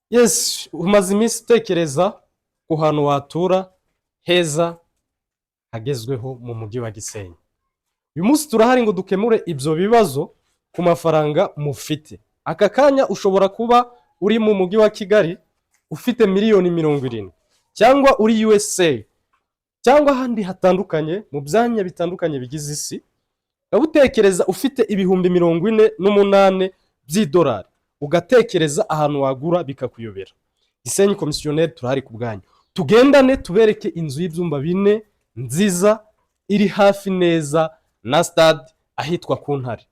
Yes, umaze iminsi utekereza ku hantu watura heza hagezweho mu mujyi wa Gisenyi. Uyu munsi turahari ngo dukemure ibyo bibazo ku mafaranga mufite. Aka kanya ushobora kuba uri mu mujyi wa Kigali ufite miliyoni 70 cyangwa uri USA cyangwa ahandi hatandukanye mu byanya bitandukanye bigize isi. Utekereza ufite ibihumbi 48 by'idolari, ugatekereza ahantu wagura bikakuyobera. Gisenyi Komisiyoneri turahari ku bwanyu. Tugendane tubereke inzu y'ibyumba 4 nziza iri hafi neza na stade ahitwa ku Ntare.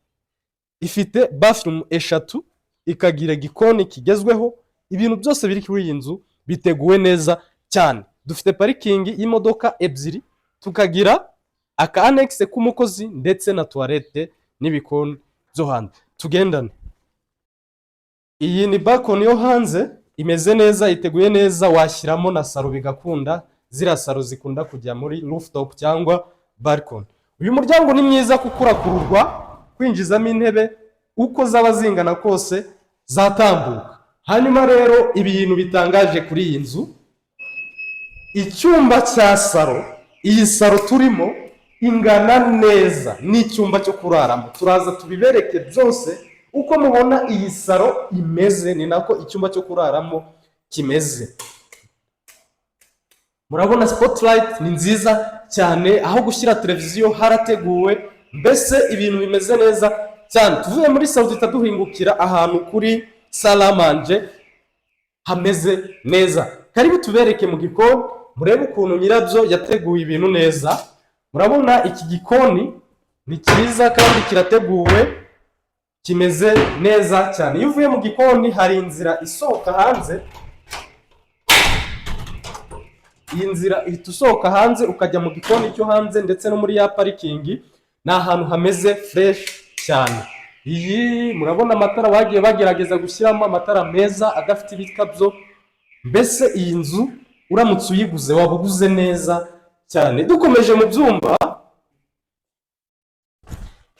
Ifite bathroom 3, ikagira gikoni kigezweho, ibintu byose biri kuri iyi nzu biteguwe neza cyane. Dufite parikingi y'imodoka 2, tukagira aka annexe k'umukozi ndetse na toilette n'ibikoni byo hanze. Tugendane. Iyi ni balcony yo hanze, imeze neza, iteguye neza, washyiramo na salo bigakunda. Zira salo zikunda kujya muri rooftop cyangwa balcony. Uyu muryango ni mwiza kuko urakururwa, kwinjizamo intebe uko zaba zingana kose zatambuka. Hanyuma rero ibintu bitangaje kuri iyi nzu, icyumba cya salo, iyi salo turimo ingana neza n'icyumba cyo kuraramo. Turaza tubibereke byose uko mubona iyi salo imeze, ni nako icyumba cyo kuraramo kimeze. Murabona spotlight ni nziza cyane, aho gushyira televiziyo harateguwe, mbese ibintu bimeze neza cyane. Tuvuye muri salo duhita duhingukira ahantu kuri salamanje hameze neza. Karibu tubereke mu gikoni, murebe ukuntu nyirabyo yateguye ibintu neza. Murabona iki gikoni ni cyiza kandi kirateguwe, kimeze neza cyane. Iyo uvuye mu gikoni hari inzira isohoka hanze. Iyi nzira ihita usohoka hanze ukajya mu gikoni cyo hanze ndetse no muri ya parikingi. Ni ahantu hameze fresh cyane. Iyi murabona amatara bagiye bagerageza gushyiramo amatara meza adafite ibikabyo. Mbese iyi nzu uramutse uyiguze wabuguze neza cyane. Dukomeje mu byumba,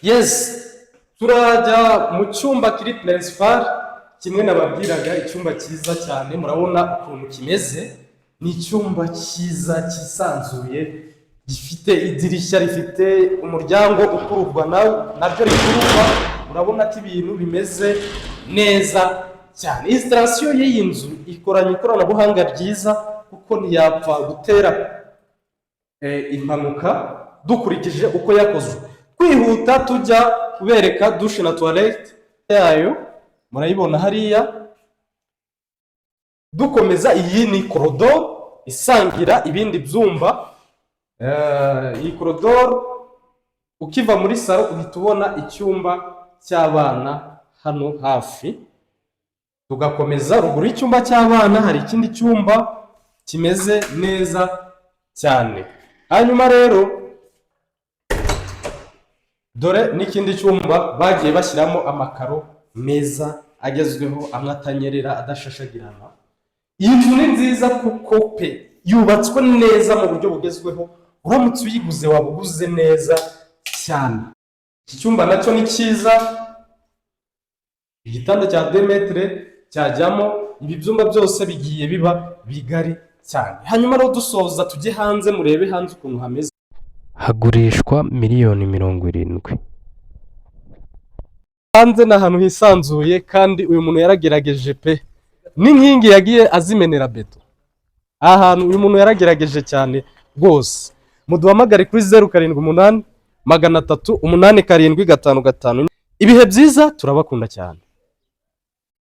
yes, turajya mu cyumba kiri principal, kimwe nababwiraga, icyumba cyiza cyane. Murabona ukuntu kimeze, ni icyumba cyiza cyisanzuye, gifite idirishya, rifite umuryango ukururwa nabyo rikururwa. Murabona ko ibintu bimeze neza cyane. Installation y'iyi nzu ikoranye ikoranabuhanga ryiza kuko ntiyapfa gutera impanuka dukurikije uko yakozwe. Kwihuta tujya kubereka douche na toilette yayo, murayibona hariya. Dukomeza, iyi ni corridor isangira ibindi byumba. Iyi corridor ukiva muri salo uhita ubona icyumba cy'abana hano hafi. Tugakomeza ruguru y'icyumba cy'abana hari ikindi cyumba kimeze neza cyane. Hanyuma rero dore n'ikindi cyumba bagiye bashyiramo amakaro meza agezweho, amwe atanyerera, adashashagirana. Iyi nzu ni nziza kuko pe yubatswe neza mu buryo bugezweho. Uramutse uyiguze wabuguze neza cyane. Iki cyumba nacyo ni cyiza, igitanda cya 2 metre cyajyamo. Ibi byumba byose bigiye biba bigari cyane. Hanyuma rero dusoza tujye hanze, murebe hanze ukuntu hameze. Hagurishwa miliyoni 70. Hanze ni ahantu hisanzuye kandi uyu muntu yaragerageje pe, n'inkingi yagiye azimenera beto. Ahantu uyu muntu yaragerageje cyane rwose. Muduhamagare kuri 078 308 755. Ibihe byiza, turabakunda cyane.